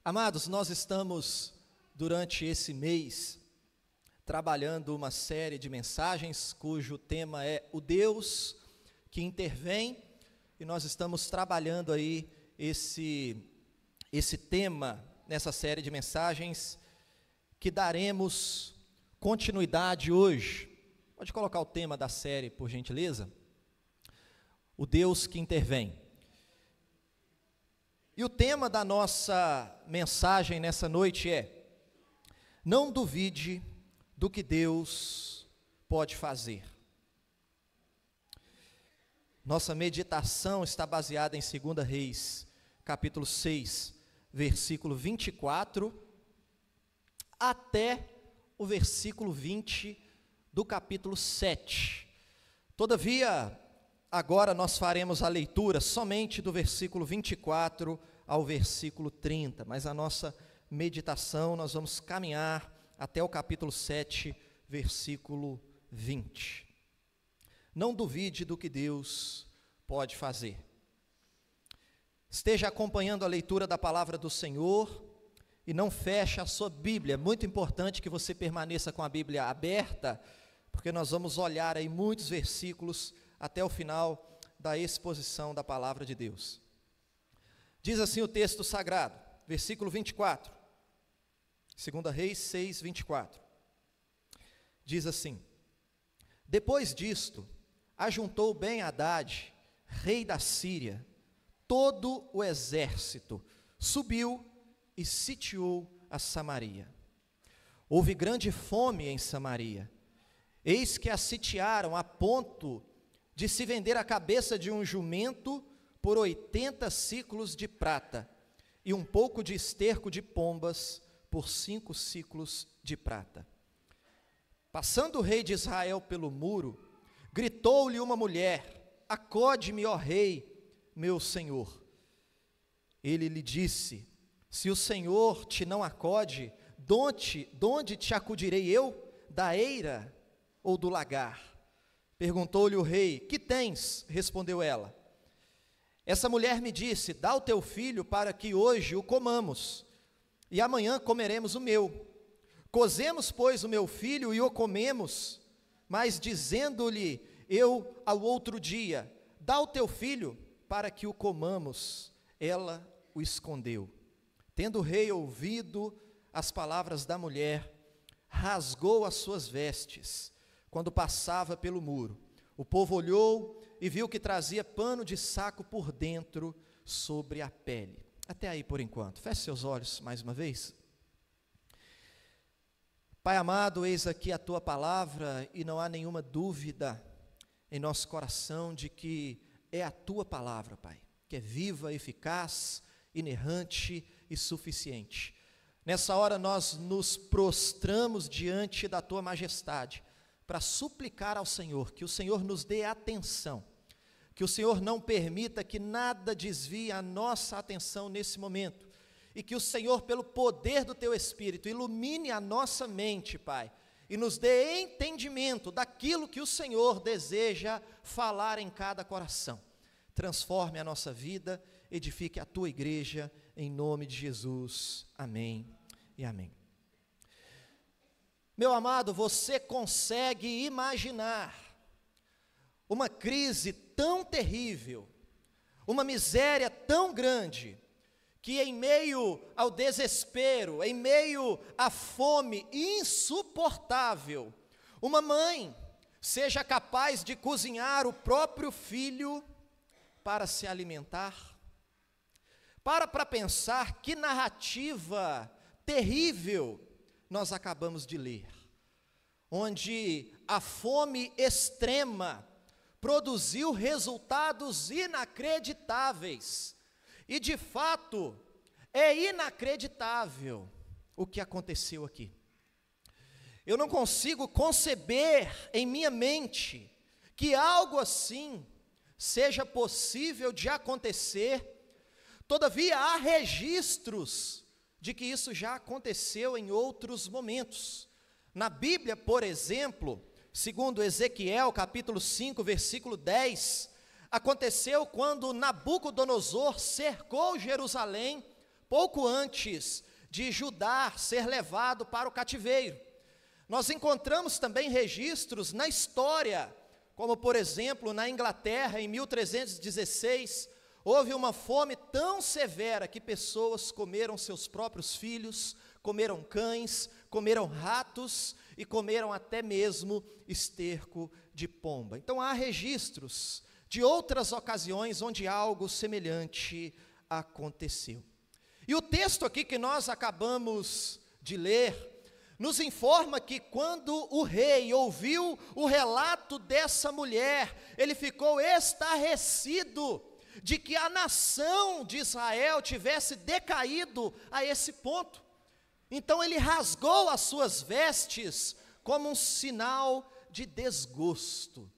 Amados, nós estamos, durante esse mês, trabalhando uma série de mensagens cujo tema é o Deus que intervém, e nós estamos trabalhando aí esse tema nessa série de mensagens que daremos continuidade hoje. Pode colocar o tema da série, por gentileza? O Deus que intervém. E o tema da nossa mensagem nessa noite é: não duvide do que Deus pode fazer. Nossa meditação está baseada em 2 Reis, capítulo 6, versículo 24, até o versículo 20 do capítulo 7. Todavia, agora nós faremos a leitura somente do versículo 24 ao versículo 30, mas a nossa meditação nós vamos caminhar até o capítulo 7, versículo 20. Não duvide do que Deus pode fazer. Esteja acompanhando a leitura da palavra do Senhor e não feche a sua Bíblia. É muito importante que você permaneça com a Bíblia aberta, porque nós vamos olhar aí muitos versículos até o final da exposição da palavra de Deus. Diz assim o texto sagrado, versículo 24, 2 Reis 6, 24. Diz assim: depois disto, ajuntou Ben-Hadad, rei da Síria, todo o exército, subiu e sitiou a Samaria. Houve grande fome em Samaria, eis que a sitiaram a ponto de se vender a cabeça de um jumento por 80 siclos de prata, e um pouco de esterco de pombas por 5 siclos de prata. Passando o rei de Israel pelo muro, gritou-lhe uma mulher: acode-me, ó rei, meu senhor. Ele lhe disse: se o Senhor te não acode, donde te acudirei eu? Da eira ou do lagar? Perguntou-lhe o rei: que tens? Respondeu ela. Essa mulher me disse: dá o teu filho para que hoje o comamos, e amanhã comeremos o meu. Cozemos, pois, o meu filho e o comemos. Mas dizendo-lhe eu ao outro dia: dá o teu filho para que o comamos, ela o escondeu. Tendo o rei ouvido as palavras da mulher, rasgou as suas vestes quando passava pelo muro. O povo olhou e viu que trazia pano de saco por dentro sobre a pele. Até aí por enquanto. Feche seus olhos mais uma vez. Pai amado, eis aqui a tua palavra, e não há nenhuma dúvida em nosso coração de que é a tua palavra, Pai, que é viva, eficaz, inerrante e suficiente. Nessa hora nós nos prostramos diante da tua majestade, para suplicar ao Senhor, que o Senhor nos dê atenção, que o Senhor não permita que nada desvie a nossa atenção nesse momento, e que o Senhor, pelo poder do teu Espírito, ilumine a nossa mente, Pai, e nos dê entendimento daquilo que o Senhor deseja falar em cada coração. Transforme a nossa vida, edifique a tua igreja, em nome de Jesus. Amém e amém. Meu amado, você consegue imaginar uma crise tão terrível, uma miséria tão grande, que em meio ao desespero, em meio à fome insuportável, uma mãe seja capaz de cozinhar o próprio filho para se alimentar? Para pensar que narrativa terrível nós acabamos de ler, onde a fome extrema produziu resultados inacreditáveis, e de fato é inacreditável o que aconteceu aqui. Eu não consigo conceber em minha mente que algo assim seja possível de acontecer. Todavia há registros de que isso já aconteceu em outros momentos. Na Bíblia, por exemplo, segundo Ezequiel, capítulo 5, versículo 10, aconteceu quando Nabucodonosor cercou Jerusalém pouco antes de Judá ser levado para o cativeiro. Nós encontramos também registros na história, como por exemplo na Inglaterra em 1316, houve uma fome tão severa que pessoas comeram seus próprios filhos, comeram cães, comeram ratos e comeram até mesmo esterco de pomba. Então há registros de outras ocasiões onde algo semelhante aconteceu. E o texto aqui que nós acabamos de ler nos informa que quando o rei ouviu o relato dessa mulher, ele ficou estarrecido de que a nação de Israel tivesse decaído a esse ponto. Então ele rasgou as suas vestes como um sinal de desgosto.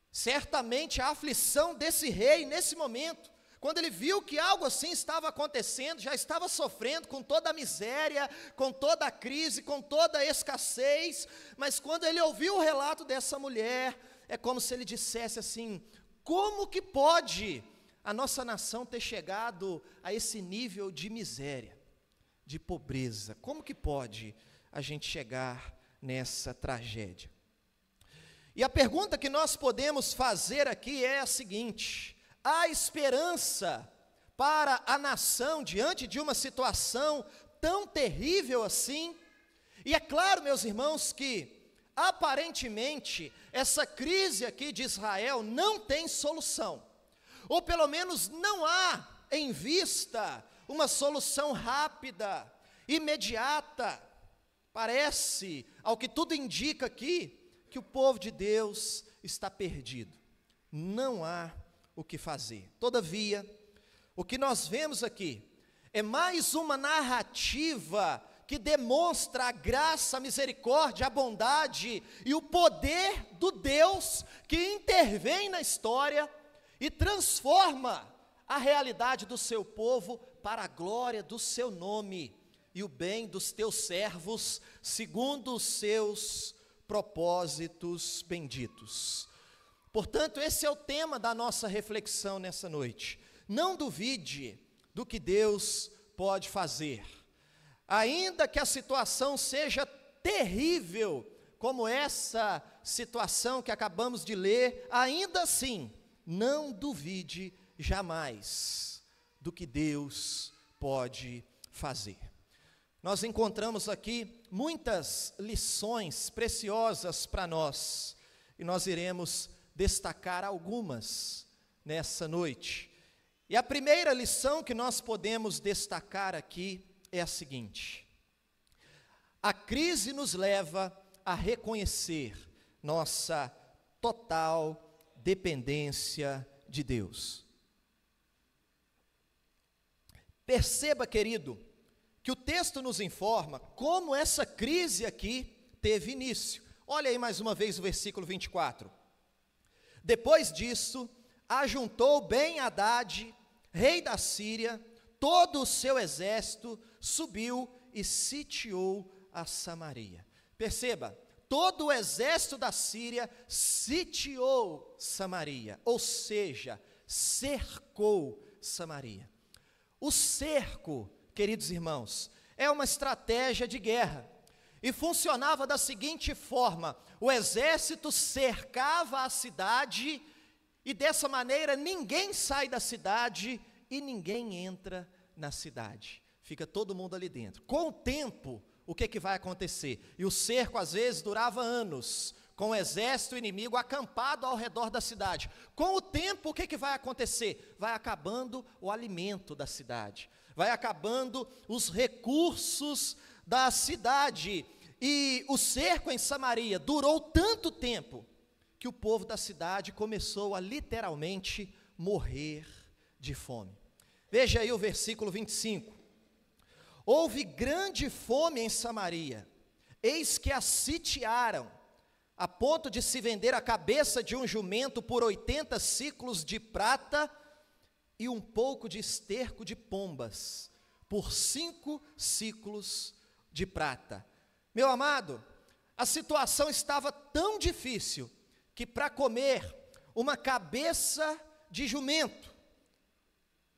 Certamente a aflição desse rei nesse momento, quando ele viu que algo assim estava acontecendo, já estava sofrendo com toda a miséria, com toda a crise, com toda a escassez, mas quando ele ouviu o relato dessa mulher, é como se ele dissesse assim: como que pode a nossa nação ter chegado a esse nível de miséria, de pobreza? Como que pode a gente chegar nessa tragédia? E a pergunta que nós podemos fazer aqui é a seguinte: há esperança para a nação diante de uma situação tão terrível assim? E é claro, meus irmãos, que aparentemente essa crise aqui de Israel não tem solução, ou pelo menos não há em vista uma solução rápida, imediata. Parece, ao que tudo indica aqui, que o povo de Deus está perdido, não há o que fazer. Todavia, o que nós vemos aqui é mais uma narrativa que demonstra a graça, a misericórdia, a bondade e o poder do Deus que intervém na história e transforma a realidade do seu povo para a glória do seu nome e o bem dos teus servos, segundo os seus propósitos benditos. Portanto, esse é o tema da nossa reflexão nessa noite. Não duvide do que Deus pode fazer. Ainda que a situação seja terrível, como essa situação que acabamos de ler, ainda assim, não duvide jamais do que Deus pode fazer. Nós encontramos aqui muitas lições preciosas para nós, e nós iremos destacar algumas nessa noite. E a primeira lição que nós podemos destacar aqui é a seguinte: a crise nos leva a reconhecer nossa total dependência de Deus. Perceba, querido, que o texto nos informa como essa crise aqui teve início. Olha aí mais uma vez o versículo 24. Depois disso, ajuntou Ben-Hadad, rei da Síria, todo o seu exército, subiu e sitiou a Samaria. Perceba, todo o exército da Síria sitiou Samaria, ou seja, cercou Samaria. O cerco, queridos irmãos, é uma estratégia de guerra, e funcionava da seguinte forma: o exército cercava a cidade, e dessa maneira ninguém sai da cidade e ninguém entra na cidade, fica todo mundo ali dentro. Com o tempo, o que vai acontecer? E o cerco às vezes durava anos, com o exército inimigo acampado ao redor da cidade. Com o tempo, o que vai acontecer? Vai acabando o alimento da cidade, vai acabando os recursos da cidade, e o cerco em Samaria durou tanto tempo, que o povo da cidade começou a literalmente morrer de fome. Veja aí o versículo 25. Houve grande fome em Samaria, eis que a sitiaram, a ponto de se vender a cabeça de um jumento por 80 siclos de prata, e um pouco de esterco de pombas, por 5 siclos de prata. Meu amado, a situação estava tão difícil, que para comer uma cabeça de jumento,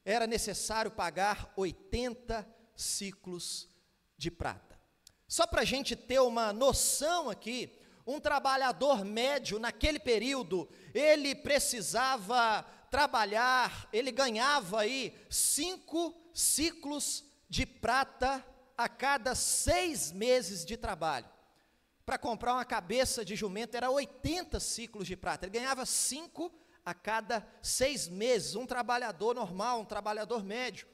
era necessário pagar 80 ciclos de prata. Só para a gente ter uma noção aqui, um trabalhador médio naquele período, ele precisava trabalhar, ele ganhava aí 5 ciclos de prata a cada 6 meses de trabalho. Para comprar uma cabeça de jumento era 80 ciclos de prata, ele ganhava 5 a cada 6 meses, um trabalhador normal, um trabalhador médio.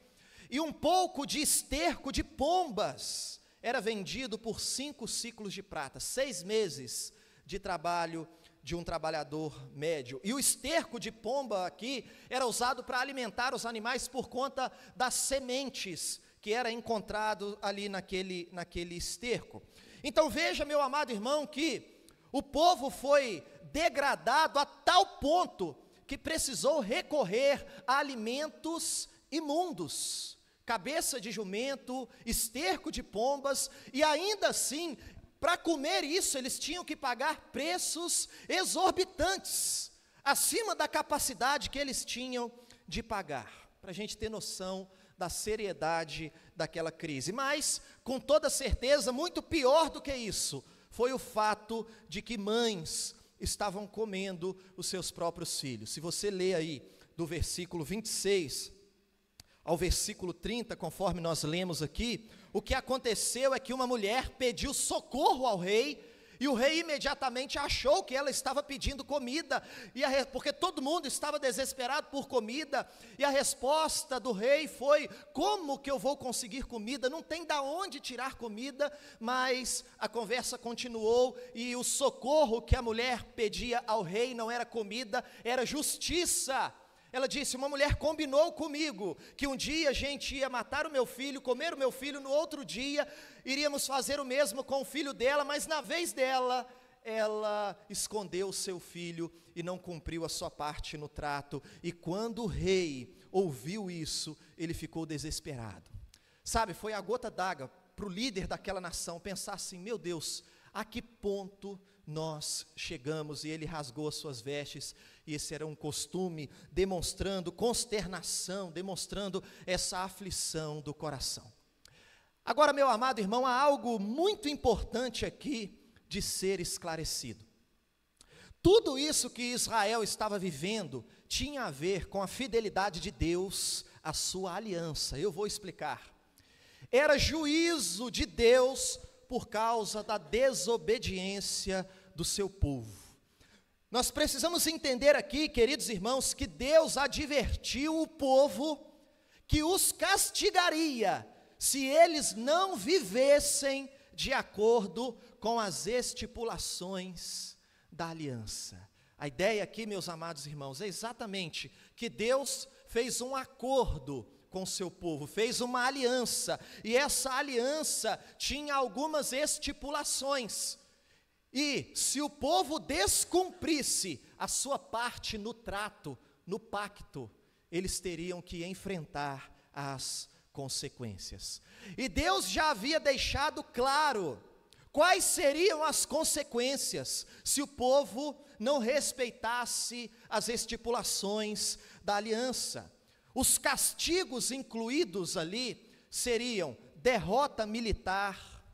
E um pouco de esterco de pombas era vendido por 5 ciclos de prata, 6 meses de trabalho de um trabalhador médio. E o esterco de pomba aqui era usado para alimentar os animais por conta das sementes que era encontrado ali naquele esterco. Então veja, meu amado irmão, que o povo foi degradado a tal ponto que precisou recorrer a alimentos imundos, cabeça de jumento, esterco de pombas, e ainda assim, para comer isso, eles tinham que pagar preços exorbitantes, acima da capacidade que eles tinham de pagar, para a gente ter noção da seriedade daquela crise. Mas, com toda certeza, muito pior do que isso, foi o fato de que mães estavam comendo os seus próprios filhos. Se você ler aí do versículo 26 ao versículo 30, conforme nós lemos aqui, o que aconteceu é que uma mulher pediu socorro ao rei, e o rei imediatamente achou que ela estava pedindo comida, porque todo mundo estava desesperado por comida, e a resposta do rei foi: como que eu vou conseguir comida? Não tem da onde tirar comida. Mas a conversa continuou, e o socorro que a mulher pedia ao rei não era comida, era justiça. Ela disse: uma mulher combinou comigo que um dia a gente ia matar o meu filho, comer o meu filho, no outro dia iríamos fazer o mesmo com o filho dela, mas na vez dela, ela escondeu o seu filho e não cumpriu a sua parte no trato. E quando o rei ouviu isso, ele ficou desesperado. Sabe, foi a gota d'água para o líder daquela nação pensar assim: meu Deus, a que ponto nós chegamos? E ele rasgou as suas vestes, e esse era um costume, demonstrando consternação, demonstrando essa aflição do coração. Agora, meu amado irmão, há algo muito importante aqui de ser esclarecido. Tudo isso que Israel estava vivendo tinha a ver com a fidelidade de Deus à sua aliança. Eu vou explicar. Era juízo de Deus por causa da desobediência do seu povo. Nós precisamos entender aqui, queridos irmãos, que Deus advertiu o povo que os castigaria se eles não vivessem de acordo com as estipulações da aliança. A ideia aqui, meus amados irmãos, é exatamente que Deus fez um acordo com o seu povo, fez uma aliança, e essa aliança tinha algumas estipulações, e se o povo descumprisse a sua parte no trato, no pacto, eles teriam que enfrentar as consequências. E Deus já havia deixado claro quais seriam as consequências se o povo não respeitasse as estipulações da aliança. Os castigos incluídos ali seriam derrota militar,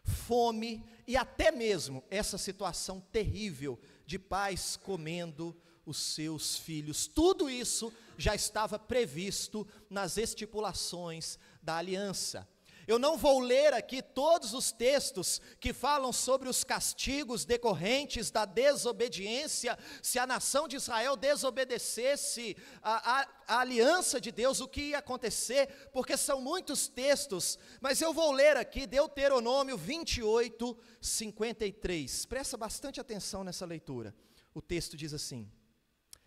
fome e até mesmo essa situação terrível de pais comendo os seus filhos. Tudo isso já estava previsto nas estipulações da aliança. Eu não vou ler aqui todos os textos que falam sobre os castigos decorrentes da desobediência, se a nação de Israel desobedecesse a aliança de Deus, o que ia acontecer, porque são muitos textos, mas eu vou ler aqui Deuteronômio 28, 53, presta bastante atenção nessa leitura. O texto diz assim: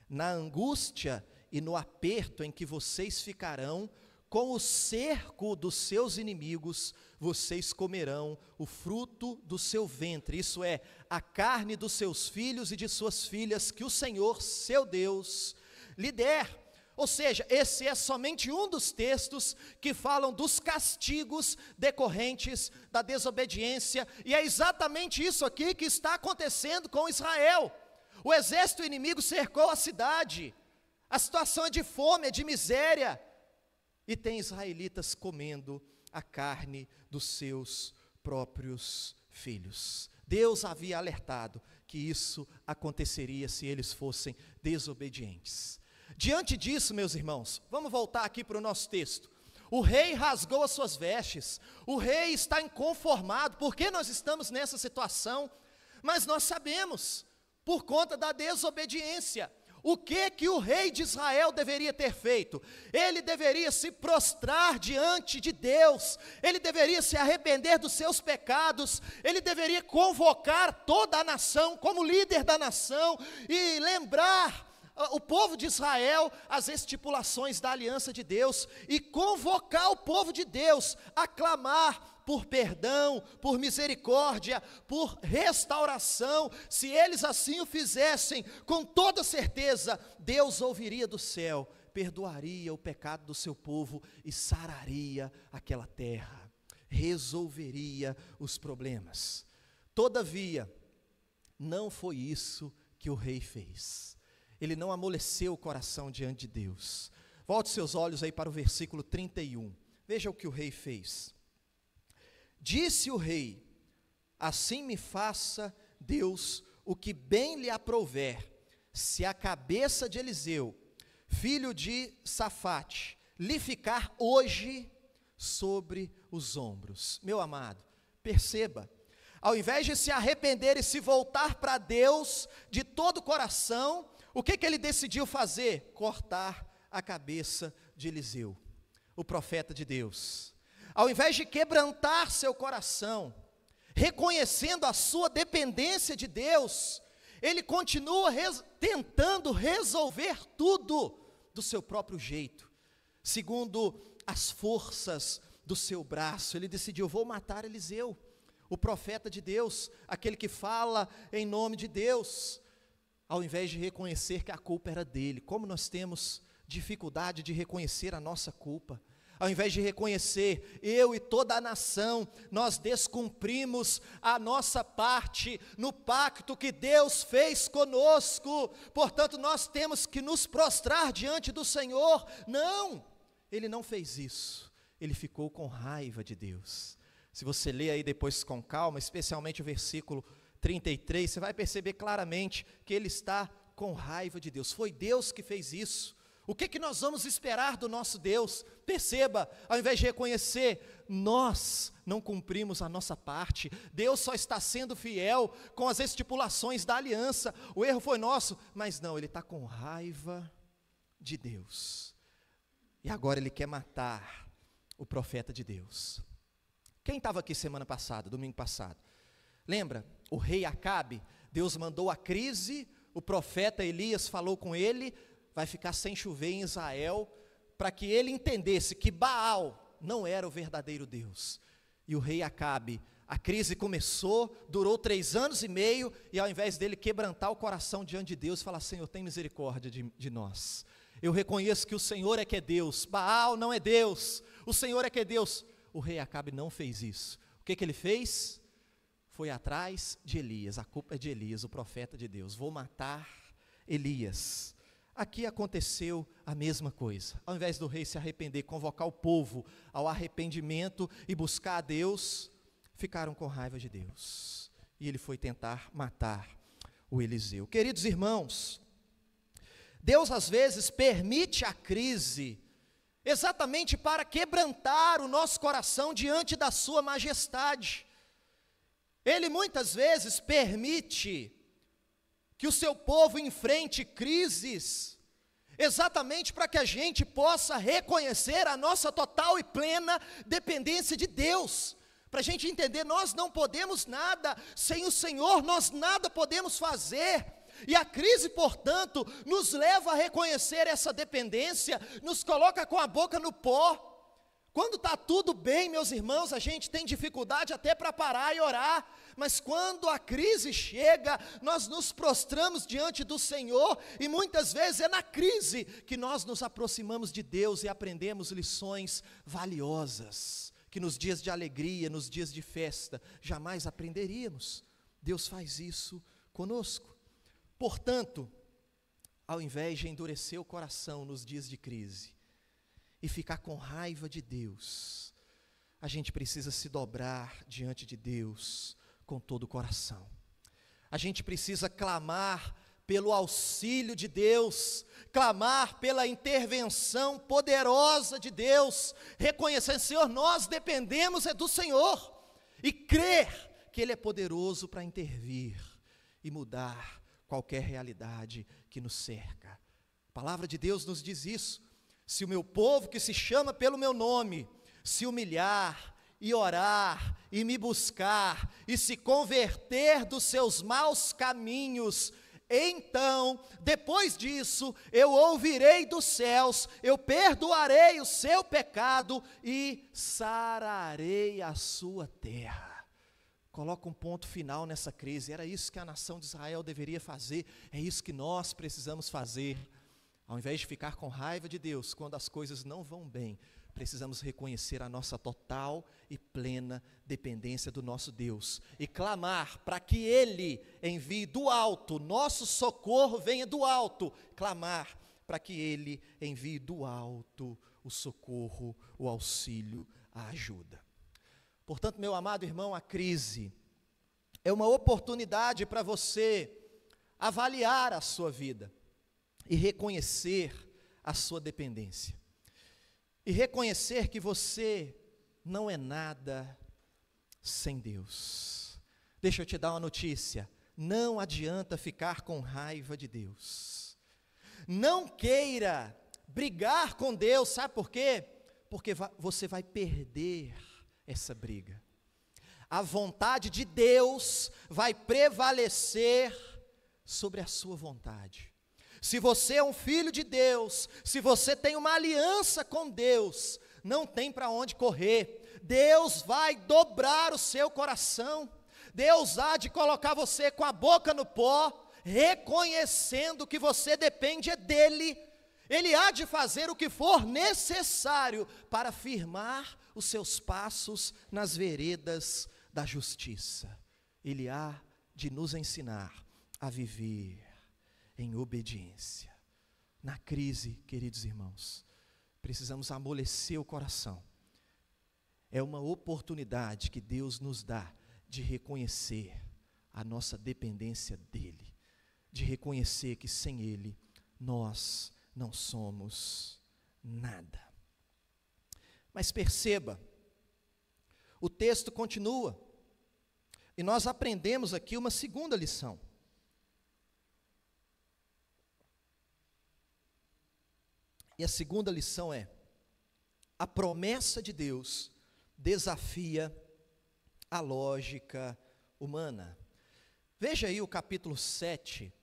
na angústia e no aperto em que vocês ficarão, com o cerco dos seus inimigos, vocês comerão o fruto do seu ventre, isso é, a carne dos seus filhos e de suas filhas, que o Senhor, seu Deus, lhe der. Ou seja, esse é somente um dos textos que falam dos castigos decorrentes da desobediência, e é exatamente isso aqui que está acontecendo com Israel. O exército inimigo cercou a cidade, a situação é de fome, é de miséria, e tem israelitas comendo a carne dos seus próprios filhos. Deus havia alertado que isso aconteceria se eles fossem desobedientes. Diante disso, meus irmãos, vamos voltar aqui para o nosso texto. O rei rasgou as suas vestes, o rei está inconformado. Por que nós estamos nessa situação? Mas nós sabemos, por conta da desobediência. O que o rei de Israel deveria ter feito? Ele deveria se prostrar diante de Deus, ele deveria se arrepender dos seus pecados, ele deveria convocar toda a nação como líder da nação e lembrar o povo de Israel as estipulações da aliança de Deus e convocar o povo de Deus a clamar por perdão, por misericórdia, por restauração. Se eles assim o fizessem, com toda certeza, Deus ouviria do céu, perdoaria o pecado do seu povo e sararia aquela terra, resolveria os problemas. Todavia, não foi isso que o rei fez. Ele não amoleceu o coração diante de Deus. Volte seus olhos aí para o versículo 31. Veja o que o rei fez. Disse o rei: assim me faça Deus o que bem lhe aprouver, se a cabeça de Eliseu, filho de Safate, lhe ficar hoje sobre os ombros. Meu amado, perceba, ao invés de se arrepender e se voltar para Deus de todo o coração, o que ele decidiu fazer? Cortar a cabeça de Eliseu, o profeta de Deus. Ao invés de quebrantar seu coração, reconhecendo a sua dependência de Deus, ele continua tentando resolver tudo do seu próprio jeito, segundo as forças do seu braço. Ele decidiu: vou matar Eliseu, o profeta de Deus, aquele que fala em nome de Deus, ao invés de reconhecer que a culpa era dele. Como nós temos dificuldade de reconhecer a nossa culpa. Ao invés de reconhecer, eu e toda a nação, nós descumprimos a nossa parte no pacto que Deus fez conosco, portanto nós temos que nos prostrar diante do Senhor. Não, ele não fez isso, ele ficou com raiva de Deus. Se você ler aí depois com calma, especialmente o versículo 33, você vai perceber claramente que ele está com raiva de Deus. Foi Deus que fez isso. O que nós vamos esperar do nosso Deus? Perceba, ao invés de reconhecer, nós não cumprimos a nossa parte, Deus só está sendo fiel com as estipulações da aliança, o erro foi nosso, mas não, ele está com raiva de Deus, e agora ele quer matar o profeta de Deus. Quem estava aqui semana passada, domingo passado? Lembra? O rei Acabe, Deus mandou a crise, o profeta Elias falou com ele, vai ficar sem chover em Israel, para que ele entendesse que Baal não era o verdadeiro Deus. E o rei Acabe, a crise começou, durou 3 anos e meio, e ao invés dele quebrantar o coração diante de Deus, falar: Senhor, tem misericórdia de nós, eu reconheço que o Senhor é que é Deus, Baal não é Deus, o Senhor é que é Deus. O rei Acabe não fez isso. O que ele fez? Foi atrás de Elias. A culpa é de Elias, o profeta de Deus. Vou matar Elias. Aqui aconteceu a mesma coisa. Ao invés do rei se arrepender, convocar o povo ao arrependimento e buscar a Deus, ficaram com raiva de Deus. E ele foi tentar matar o Eliseu. Queridos irmãos, Deus às vezes permite a crise exatamente para quebrantar o nosso coração diante da sua majestade. Ele muitas vezes permite que o seu povo enfrente crises, exatamente para que a gente possa reconhecer a nossa total e plena dependência de Deus, para a gente entender, nós não podemos nada, sem o Senhor nós nada podemos fazer, e a crise, portanto, nos leva a reconhecer essa dependência, nos coloca com a boca no pó. Quando está tudo bem, meus irmãos, a gente tem dificuldade até para parar e orar, mas quando a crise chega, nós nos prostramos diante do Senhor, e muitas vezes é na crise que nós nos aproximamos de Deus e aprendemos lições valiosas, que nos dias de alegria, nos dias de festa, jamais aprenderíamos. Deus faz isso conosco. Portanto, ao invés de endurecer o coração nos dias de crise, e ficar com raiva de Deus, a gente precisa se dobrar diante de Deus com todo o coração. A gente precisa clamar pelo auxílio de Deus, clamar pela intervenção poderosa de Deus, reconhecendo, Senhor, nós dependemos do Senhor, e crer que Ele é poderoso para intervir e mudar qualquer realidade que nos cerca. A palavra de Deus nos diz isso: se o meu povo que se chama pelo meu nome, se humilhar e orar e me buscar e se converter dos seus maus caminhos, então, depois disso, eu ouvirei dos céus, eu perdoarei o seu pecado e sararei a sua terra. Coloca um ponto final nessa crise. Era isso que a nação de Israel deveria fazer, é isso que nós precisamos fazer. Ao invés de ficar com raiva de Deus quando as coisas não vão bem, precisamos reconhecer a nossa total e plena dependência do nosso Deus e clamar para que Ele envie do alto, nosso socorro venha do alto, clamar para que Ele envie do alto o socorro, o auxílio, a ajuda. Portanto, meu amado irmão, a crise é uma oportunidade para você avaliar a sua vida e reconhecer a sua dependência. E reconhecer que você não é nada sem Deus. Deixa eu te dar uma notícia: não adianta ficar com raiva de Deus. Não queira brigar com Deus, sabe por quê? Porque você vai perder essa briga. A vontade de Deus vai prevalecer sobre a sua vontade. Se você é um filho de Deus, se você tem uma aliança com Deus, não tem para onde correr. Deus vai dobrar o seu coração. Deus há de colocar você com a boca no pó, reconhecendo que você depende dEle. Ele há de fazer o que for necessário para firmar os seus passos nas veredas da justiça. Ele há de nos ensinar a viver em obediência. Na crise, queridos irmãos, precisamos amolecer o coração. É uma oportunidade que Deus nos dá de reconhecer a nossa dependência dEle, de reconhecer que sem Ele nós não somos nada. Mas perceba, o texto continua, e nós aprendemos aqui uma segunda lição. E a segunda lição é: a promessa de Deus desafia a lógica humana. Veja aí o capítulo 7,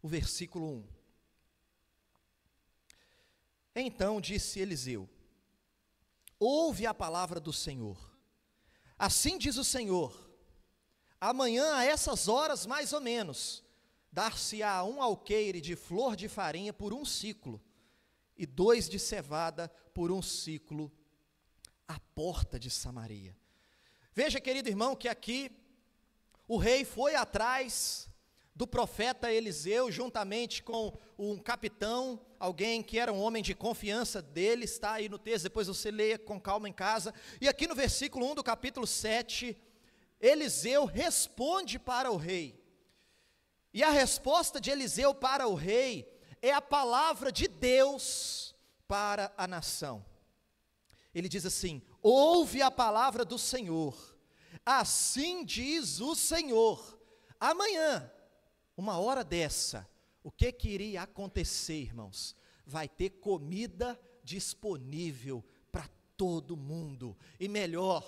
o versículo 1. Então disse Eliseu: ouve a palavra do Senhor. Assim diz o Senhor: amanhã a essas horas mais ou menos, dar-se-á um alqueire de flor de farinha por um ciclo, e 2 de cevada por um ciclo, à porta de Samaria. Veja, querido irmão, que aqui o rei foi atrás do profeta Eliseu, juntamente com um capitão, alguém que era um homem de confiança dele, está aí no texto, depois você leia com calma em casa. E aqui no versículo 1 do capítulo 7, Eliseu responde para o rei. E a resposta de Eliseu para o rei é a palavra de Deus para a nação. Ele diz assim: ouve a palavra do Senhor, assim diz o Senhor, amanhã, uma hora dessa, o que iria acontecer, irmãos? Vai ter comida disponível para todo mundo, e melhor,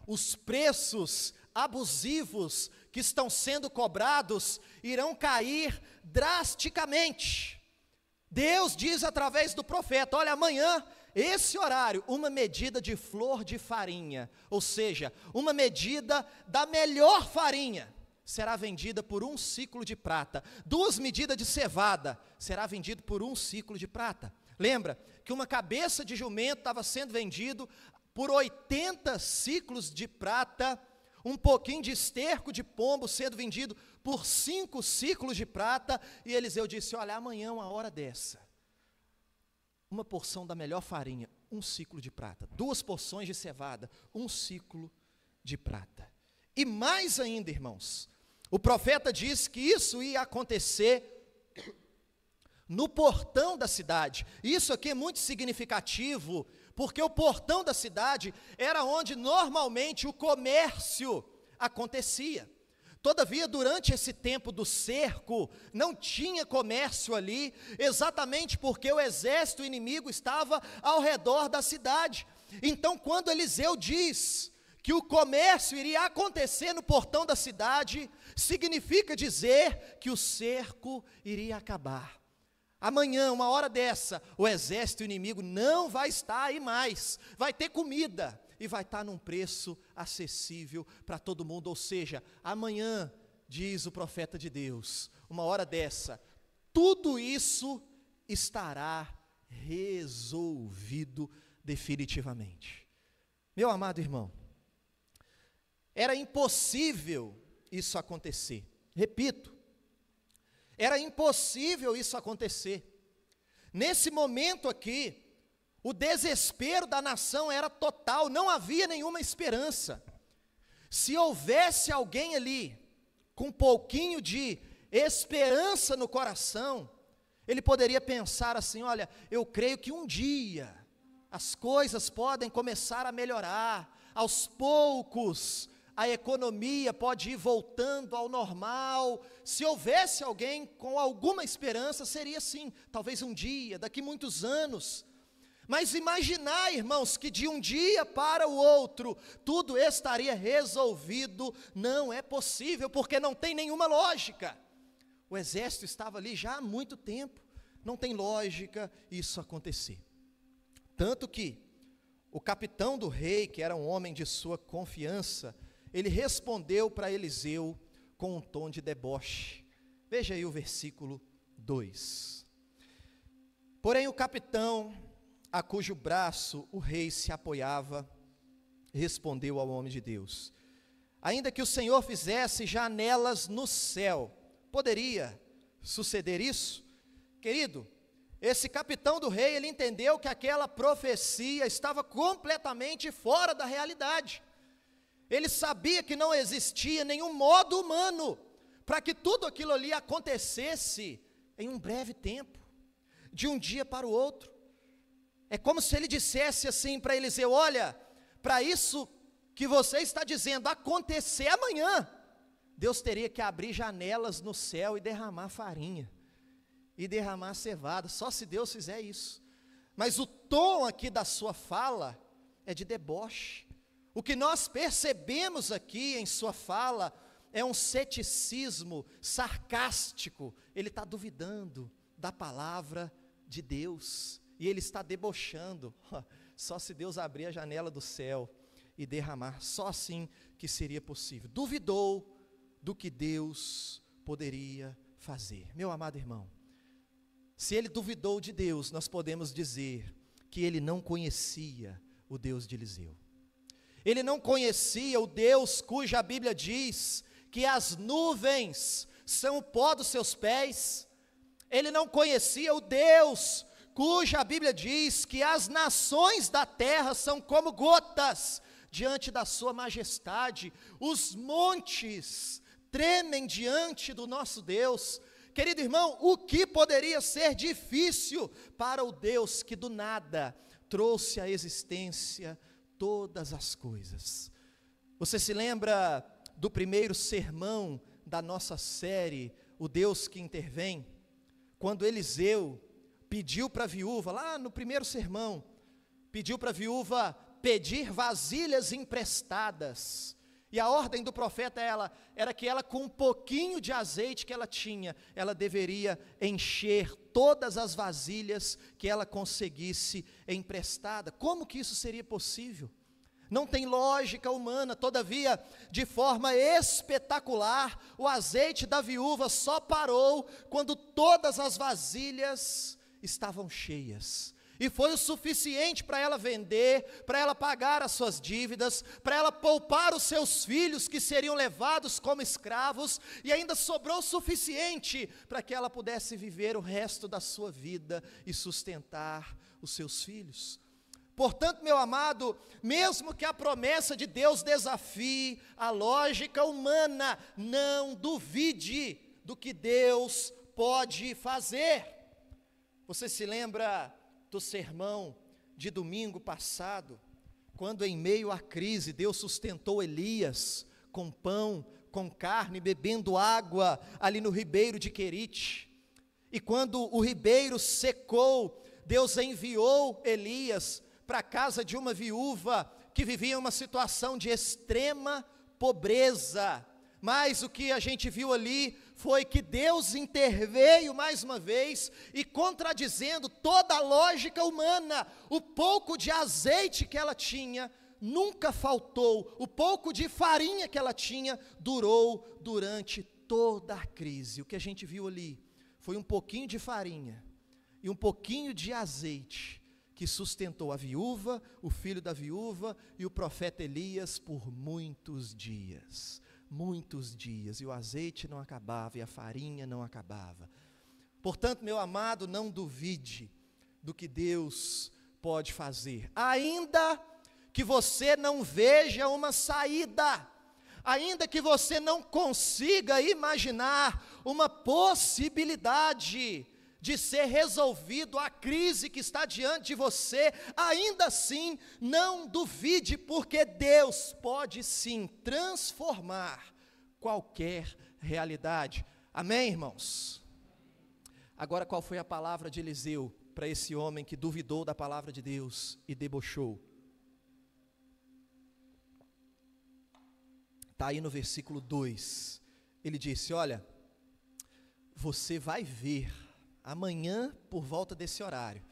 os preços abusivos que estão sendo cobrados irão cair drasticamente. Deus diz através do profeta: olha, amanhã, esse horário, uma medida de flor de farinha, ou seja, uma medida da melhor farinha, será vendida por um ciclo de prata. 2 medidas de cevada será vendido por um ciclo de prata. Lembra que uma cabeça de jumento estava sendo vendido por 80 ciclos de prata, um pouquinho de esterco de pombo sendo vendido por 5 ciclos de prata, e Eliseu disse: olha, amanhã, uma hora dessa, uma porção da melhor farinha, 1 ciclo de prata. 2 porções de cevada, 1 ciclo de prata. E mais ainda, irmãos, o profeta diz que isso ia acontecer no portão da cidade. Isso aqui é muito significativo, porque o portão da cidade era onde normalmente o comércio acontecia. Todavia, durante esse tempo do cerco, não tinha comércio ali, exatamente porque o exército inimigo estava ao redor da cidade. Então, quando Eliseu diz que o comércio iria acontecer no portão da cidade, significa dizer que o cerco iria acabar. Amanhã, uma hora dessa, o exército inimigo não vai estar aí mais, vai ter comida e vai estar num preço acessível para todo mundo. Ou seja, amanhã, diz o profeta de Deus, uma hora dessa, tudo isso estará resolvido definitivamente. Meu amado irmão, era impossível isso acontecer. Repito, era impossível isso acontecer. Nesse momento aqui, o desespero da nação era total, não havia nenhuma esperança. Se houvesse alguém ali, com um pouquinho de esperança no coração, ele poderia pensar assim: olha, eu creio que um dia as coisas podem começar a melhorar, aos poucos, a economia pode ir voltando ao normal. Se houvesse alguém com alguma esperança, seria assim, talvez um dia, daqui muitos anos. Mas imaginar, irmãos, que de um dia para o outro, tudo estaria resolvido, não é possível, porque não tem nenhuma lógica. O exército estava ali já há muito tempo, não tem lógica isso acontecer. Tanto que o capitão do rei, que era um homem de sua confiança, ele respondeu para Eliseu com um tom de deboche. Veja aí o versículo 2. Porém o capitão, a cujo braço o rei se apoiava, respondeu ao homem de Deus: ainda que o Senhor fizesse janelas no céu, poderia suceder isso? Querido, esse capitão do rei, ele entendeu que aquela profecia estava completamente fora da realidade. Ele sabia que não existia nenhum modo humano para que tudo aquilo ali acontecesse em um breve tempo, de um dia para o outro. É como se ele dissesse assim para Eliseu: olha, para isso que você está dizendo acontecer amanhã, Deus teria que abrir janelas no céu e derramar farinha, e derramar cevada, só se Deus fizer isso. Mas o tom aqui da sua fala é de deboche. O que nós percebemos aqui em sua fala é um ceticismo sarcástico. Ele está duvidando da palavra de Deus, e ele está debochando. Só se Deus abrir a janela do céu e derramar, só assim que seria possível. Duvidou do que Deus poderia fazer. Meu amado irmão, se ele duvidou de Deus, nós podemos dizer que ele não conhecia o Deus de Eliseu. Ele não conhecia o Deus cuja Bíblia diz que as nuvens são o pó dos seus pés. Ele não conhecia o Deus cuja Bíblia diz que as nações da terra são como gotas diante da sua majestade. Os montes tremem diante do nosso Deus. Querido irmão, o que poderia ser difícil para o Deus que do nada trouxe à existência todas as coisas? Você se lembra do primeiro sermão da nossa série, O Deus que Intervém? Quando Eliseu pediu para a viúva, lá no primeiro sermão, pediu para a viúva pedir vasilhas emprestadas, e a ordem do profeta era que ela, com um pouquinho de azeite que ela tinha, ela deveria encher todas as vasilhas que ela conseguisse emprestada. Como que isso seria possível? Não tem lógica humana. Todavia, de forma espetacular, o azeite da viúva só parou quando todas as vasilhas estavam cheias. E foi o suficiente para ela vender, para ela pagar as suas dívidas, para ela poupar os seus filhos que seriam levados como escravos, e ainda sobrou o suficiente para que ela pudesse viver o resto da sua vida e sustentar os seus filhos. Portanto, meu amado, mesmo que a promessa de Deus desafie a lógica humana, não duvide do que Deus pode fazer. Você se lembra do sermão de domingo passado, quando em meio à crise Deus sustentou Elias com pão, com carne, bebendo água ali no ribeiro de Querite, e quando o ribeiro secou, Deus enviou Elias para a casa de uma viúva que vivia uma situação de extrema pobreza. Mas o que a gente viu ali foi que Deus interveio mais uma vez e, contradizendo toda a lógica humana, o pouco de azeite que ela tinha nunca faltou, o pouco de farinha que ela tinha durou durante toda a crise. O que a gente viu ali foi um pouquinho de farinha e um pouquinho de azeite que sustentou a viúva, o filho da viúva e o profeta Elias por muitos dias, e o azeite não acabava e a farinha não acabava. Portanto, meu amado, não duvide do que Deus pode fazer, ainda que você não veja uma saída, ainda que você não consiga imaginar uma possibilidade de ser resolvido a crise que está diante de você, ainda assim, não duvide, porque Deus pode sim transformar qualquer realidade. Amém, irmãos? Agora, qual foi a palavra de Eliseu para esse homem que duvidou da palavra de Deus e debochou? Está aí no versículo 2, ele disse: olha, você vai ver, amanhã por volta desse horário,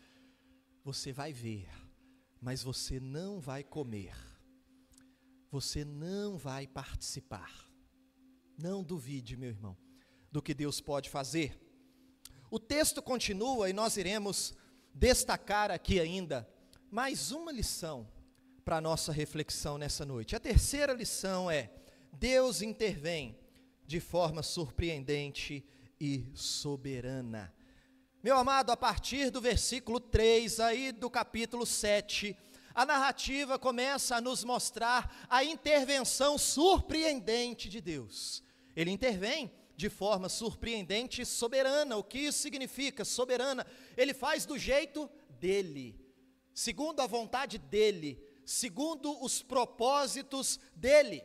você vai ver, mas você não vai comer, você não vai participar. Não duvide, meu irmão, do que Deus pode fazer. O texto continua e nós iremos destacar aqui ainda mais uma lição para a nossa reflexão nessa noite. A terceira lição é: Deus intervém de forma surpreendente e soberana. Meu amado, a partir do versículo 3, aí do capítulo 7, a narrativa começa a nos mostrar a intervenção surpreendente de Deus. Ele intervém de forma surpreendente e soberana. O que isso significa? Soberana. Ele faz do jeito dele, segundo a vontade dele, segundo os propósitos dele.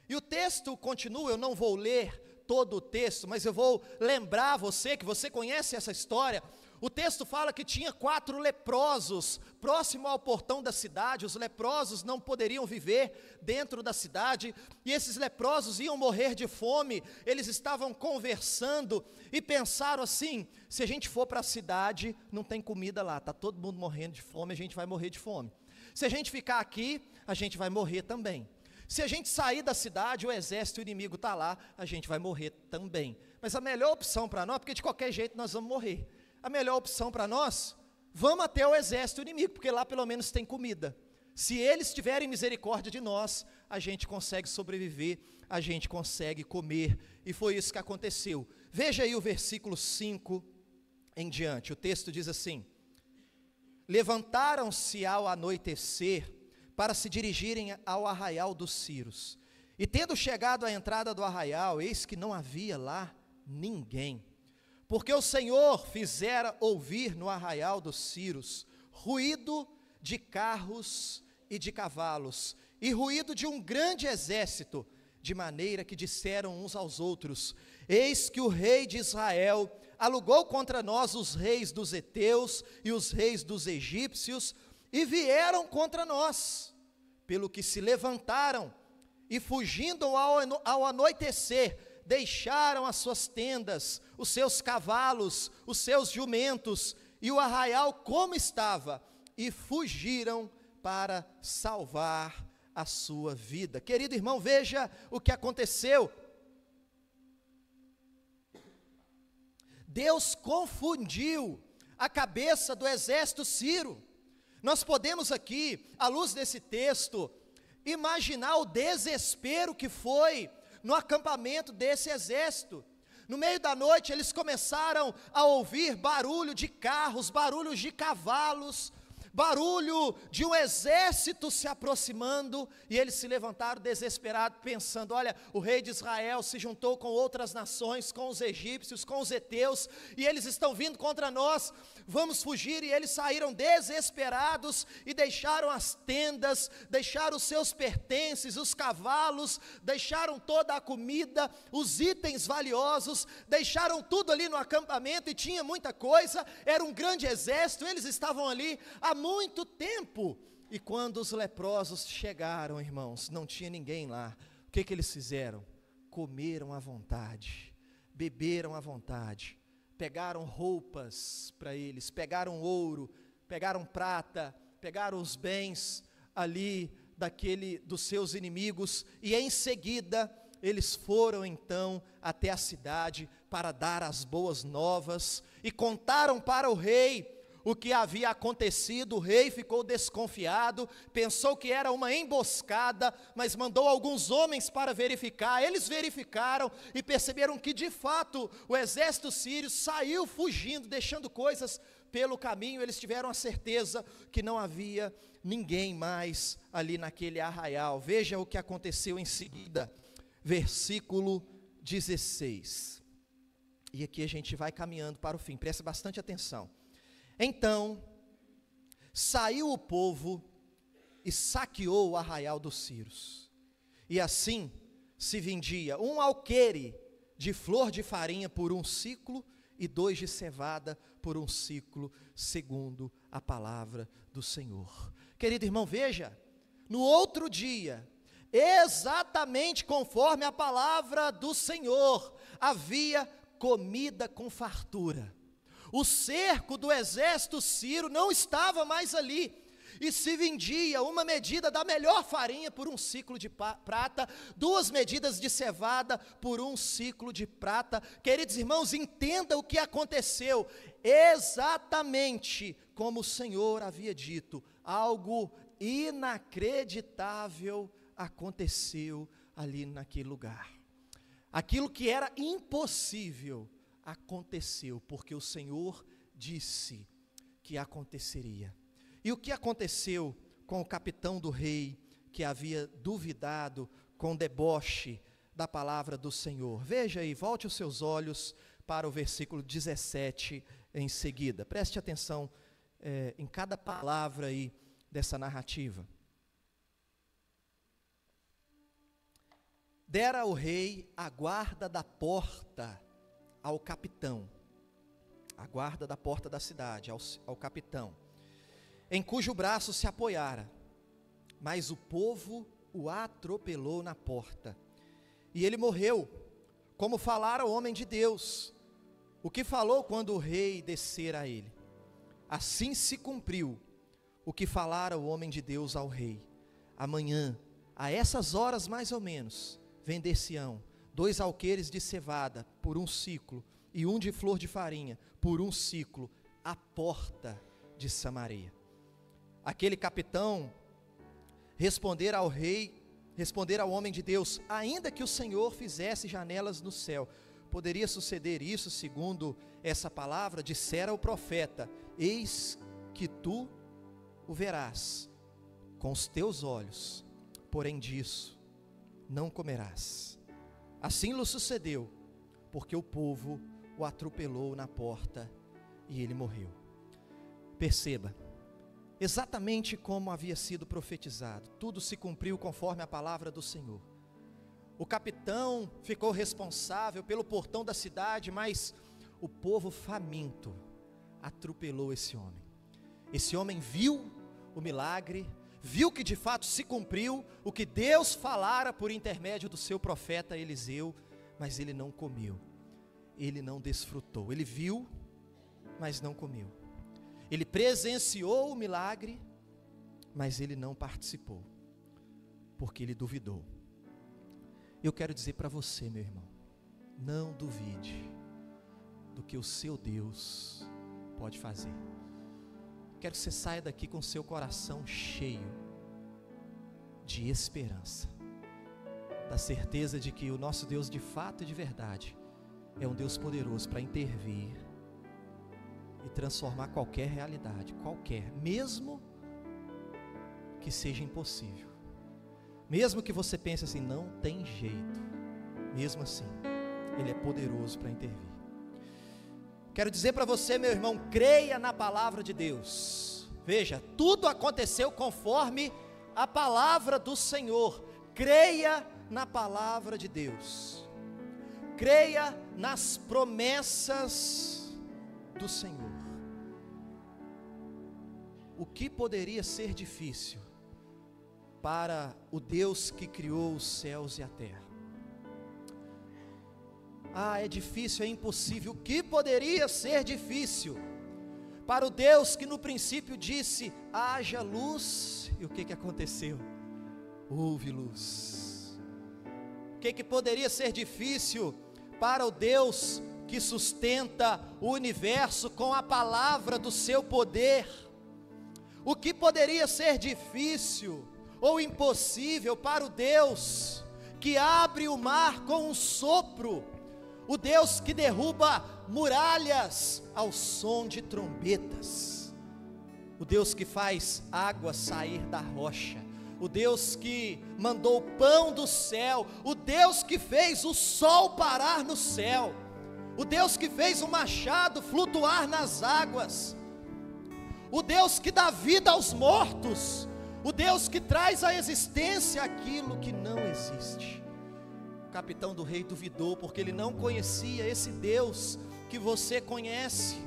E o texto continua, eu não vou ler todo o texto, mas eu vou lembrar você, que você conhece essa história. O texto fala que tinha 4 leprosos próximo ao portão da cidade. Os leprosos não poderiam viver dentro da cidade, e esses leprosos iam morrer de fome. Eles estavam conversando e pensaram assim: se a gente for para a cidade, não tem comida lá, está todo mundo morrendo de fome, a gente vai morrer de fome. Se a gente ficar aqui, a gente vai morrer também. Se a gente sair da cidade, o exército inimigo está lá, a gente vai morrer também. Mas a melhor opção para nós, porque de qualquer jeito nós vamos morrer, a melhor opção para nós, vamos até o exército inimigo, porque lá pelo menos tem comida. Se eles tiverem misericórdia de nós, a gente consegue sobreviver, a gente consegue comer. E foi isso que aconteceu. Veja aí o versículo 5 em diante. O texto diz assim: levantaram-se ao anoitecer para se dirigirem ao arraial dos Ciros. E tendo chegado à entrada do arraial, eis que não havia lá ninguém, porque o Senhor fizera ouvir no arraial dos Ciros ruído de carros e de cavalos, e ruído de um grande exército, de maneira que disseram uns aos outros: eis que o rei de Israel alugou contra nós os reis dos heteus e os reis dos egípcios, e vieram contra nós, pelo que se levantaram, e fugindo ao anoitecer, deixaram as suas tendas, os seus cavalos, os seus jumentos, e o arraial como estava, e fugiram para salvar a sua vida. Querido irmão, veja o que aconteceu. Deus confundiu a cabeça do exército sírio. Nós podemos aqui, à luz desse texto, imaginar o desespero que foi no acampamento desse exército. No meio da noite eles começaram a ouvir barulho de carros, barulhos de cavalos, barulho de um exército se aproximando, e eles se levantaram desesperados, pensando: olha, o rei de Israel se juntou com outras nações, com os egípcios, com os heteus, e eles estão vindo contra nós, vamos fugir. E eles saíram desesperados e deixaram as tendas, deixaram os seus pertences, os cavalos, deixaram toda a comida, os itens valiosos, deixaram tudo ali no acampamento, e tinha muita coisa, era um grande exército, eles estavam ali há muito tempo. E quando os leprosos chegaram, irmãos, não tinha ninguém lá. O que eles fizeram? Comeram à vontade, beberam à vontade, pegaram roupas para eles, pegaram ouro, pegaram prata, pegaram os bens ali dos seus inimigos, e em seguida eles foram então até a cidade para dar as boas novas, e contaram para o rei o que havia acontecido. O rei ficou desconfiado, pensou que era uma emboscada, mas mandou alguns homens para verificar. Eles verificaram e perceberam que de fato o exército sírio saiu fugindo, deixando coisas pelo caminho. Eles tiveram a certeza que não havia ninguém mais ali naquele arraial. Veja o que aconteceu em seguida, versículo 16, e aqui a gente vai caminhando para o fim, preste bastante atenção. Então saiu o povo e saqueou o arraial dos sírios, e assim se vendia um alqueire de flor de farinha por 1 siclo, e 2 de cevada por 1 siclo, segundo a palavra do Senhor. Querido irmão, veja, no outro dia, exatamente conforme a palavra do Senhor, havia comida com fartura. O cerco do exército sírio não estava mais ali, e se vendia uma medida da melhor farinha por 1 siclo de prata, 2 medidas de cevada por 1 siclo de prata. Queridos irmãos, entenda o que aconteceu, exatamente como o Senhor havia dito. Algo inacreditável aconteceu ali naquele lugar. Aquilo que era impossível aconteceu, porque o Senhor disse que aconteceria. E o que aconteceu com o capitão do rei, que havia duvidado com deboche da palavra do Senhor? Veja aí, volte os seus olhos para o versículo 17 em seguida. Preste atenção em cada palavra aí dessa narrativa. Dera o rei a guarda da porta ao capitão, a guarda da porta da cidade, ao capitão, em cujo braço se apoiara, mas o povo o atropelou na porta, e ele morreu, como falara o homem de Deus, o que falou quando o rei descera a ele. Assim se cumpriu o que falara o homem de Deus ao rei. Amanhã, a essas horas mais ou menos, vender-se-ão 2 alqueires de cevada por 1 siclo, e 1 de flor de farinha por 1 siclo, à porta de Samaria. Aquele capitão responder ao homem de Deus: ainda que o Senhor fizesse janelas no céu, poderia suceder isso segundo essa palavra? Dissera o profeta: eis que tu o verás com os teus olhos, porém disso não comerás. Assim lhe sucedeu, porque o povo o atropelou na porta e ele morreu. Perceba, exatamente como havia sido profetizado, tudo se cumpriu conforme a palavra do Senhor. O capitão ficou responsável pelo portão da cidade, mas o povo faminto atropelou esse homem. Esse homem viu o milagre, viu que de fato se cumpriu o que Deus falara por intermédio do seu profeta Eliseu, mas ele não comeu, ele não desfrutou. Ele viu, mas não comeu. Ele presenciou o milagre, mas ele não participou, porque ele duvidou. Eu quero dizer para você, meu irmão, não duvide do que o seu Deus pode fazer. Quero que você saia daqui com seu coração cheio de esperança, da certeza de que o nosso Deus de fato e de verdade é um Deus poderoso para intervir e transformar qualquer realidade, mesmo que seja impossível. Mesmo que você pense assim, não tem jeito, mesmo assim, Ele é poderoso para intervir. Quero dizer para você, meu irmão, creia na palavra de Deus. Veja, tudo aconteceu conforme a palavra do Senhor. Creia na palavra de Deus. Creia nas promessas do Senhor. O que poderia ser difícil para o Deus que criou os céus e a terra? É difícil, é impossível. O que poderia ser difícil para o Deus que no princípio disse: haja luz, e o que aconteceu? Houve luz. O que poderia ser difícil para o Deus que sustenta o universo com a palavra do seu poder? O que poderia ser difícil ou impossível para o Deus que abre o mar com um sopro? O Deus que derruba muralhas ao som de trombetas, o Deus que faz água sair da rocha, o Deus que mandou o pão do céu, o Deus que fez o sol parar no céu, o Deus que fez o machado flutuar nas águas, o Deus que dá vida aos mortos, o Deus que traz à existência aquilo que não existe. O capitão do rei duvidou, porque ele não conhecia esse Deus que você conhece.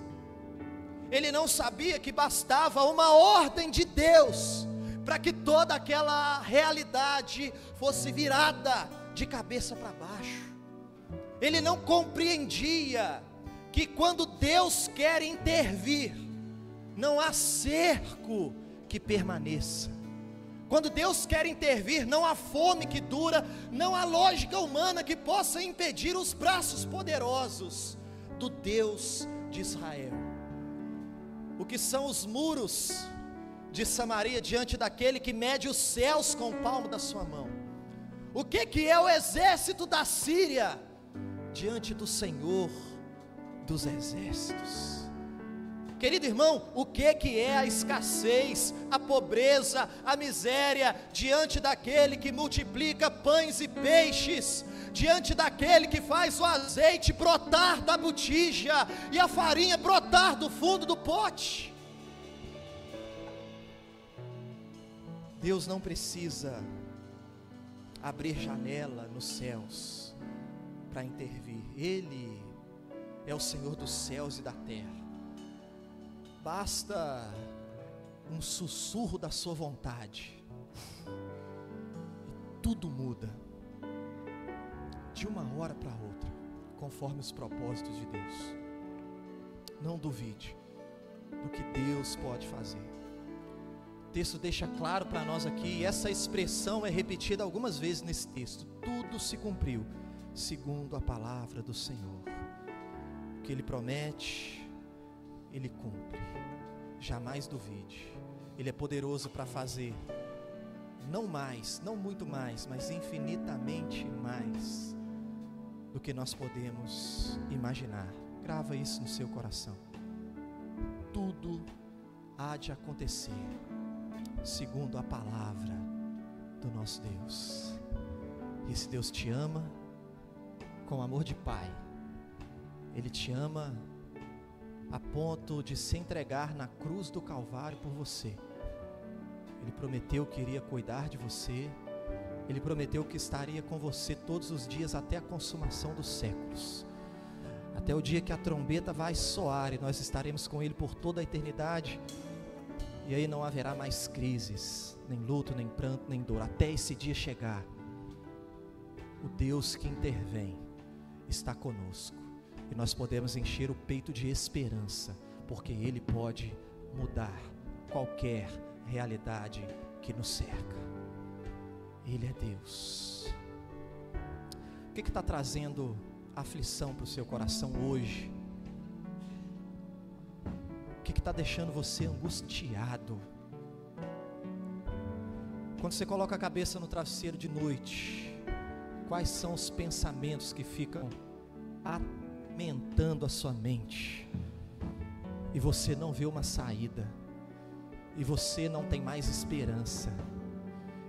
Ele não sabia que bastava uma ordem de Deus para que toda aquela realidade fosse virada de cabeça para baixo. Ele não compreendia que quando Deus quer intervir, não há cerco que permaneça. Quando Deus quer intervir, não há fome que dura, não há lógica humana que possa impedir os braços poderosos do Deus de Israel. O que são os muros de Samaria diante daquele que mede os céus com o palmo da sua mão? O que é o exército da Síria diante do Senhor dos exércitos? Querido irmão, o que é a escassez, a pobreza, a miséria, diante daquele que multiplica pães e peixes, diante daquele que faz o azeite brotar da botija, e a farinha brotar do fundo do pote? Deus não precisa abrir janela nos céus para intervir. Ele é o Senhor dos céus e da terra. Basta um sussurro da sua vontade e tudo muda de uma hora para outra, conforme os propósitos de Deus. Não duvide do que Deus pode fazer. O texto deixa claro para nós aqui, e essa expressão é repetida algumas vezes nesse texto: tudo se cumpriu segundo a palavra do Senhor. O que Ele promete, Ele cumpre. Jamais duvide. Ele é poderoso para fazer não mais, não muito mais, mas infinitamente mais do que nós podemos imaginar. Grava isso no seu coração. Tudo há de acontecer segundo a palavra do nosso Deus. Esse Deus te ama com amor de Pai. Ele te ama a ponto de se entregar na cruz do Calvário por você. Ele prometeu que iria cuidar de você. Ele prometeu que estaria com você todos os dias até a consumação dos séculos, até o dia que a trombeta vai soar e nós estaremos com Ele por toda a eternidade. E aí não haverá mais crises, nem luto, nem pranto, nem dor, até esse dia chegar. O Deus que intervém está conosco, e nós podemos encher o peito de esperança, porque Ele pode mudar qualquer realidade que nos cerca. Ele é Deus. O que está trazendo aflição para o seu coração hoje? O que está deixando você angustiado? Quando você coloca a cabeça no travesseiro de noite, quais são os pensamentos que ficam atormentando a sua mente, e você não vê uma saída? e você não tem mais esperança,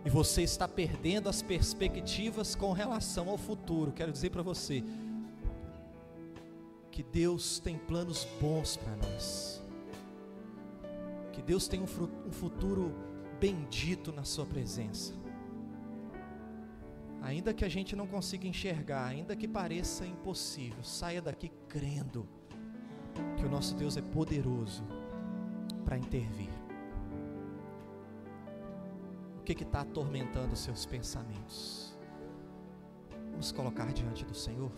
e você está perdendo as perspectivas com relação ao futuro, quero dizer para você que Deus tem planos bons para nós, que Deus tem um futuro bendito na sua presença. Ainda que a gente não consiga enxergar, ainda que pareça impossível, saia daqui crendo que o nosso Deus é poderoso para intervir. O que está atormentando os seus pensamentos? Vamos colocar diante do Senhor.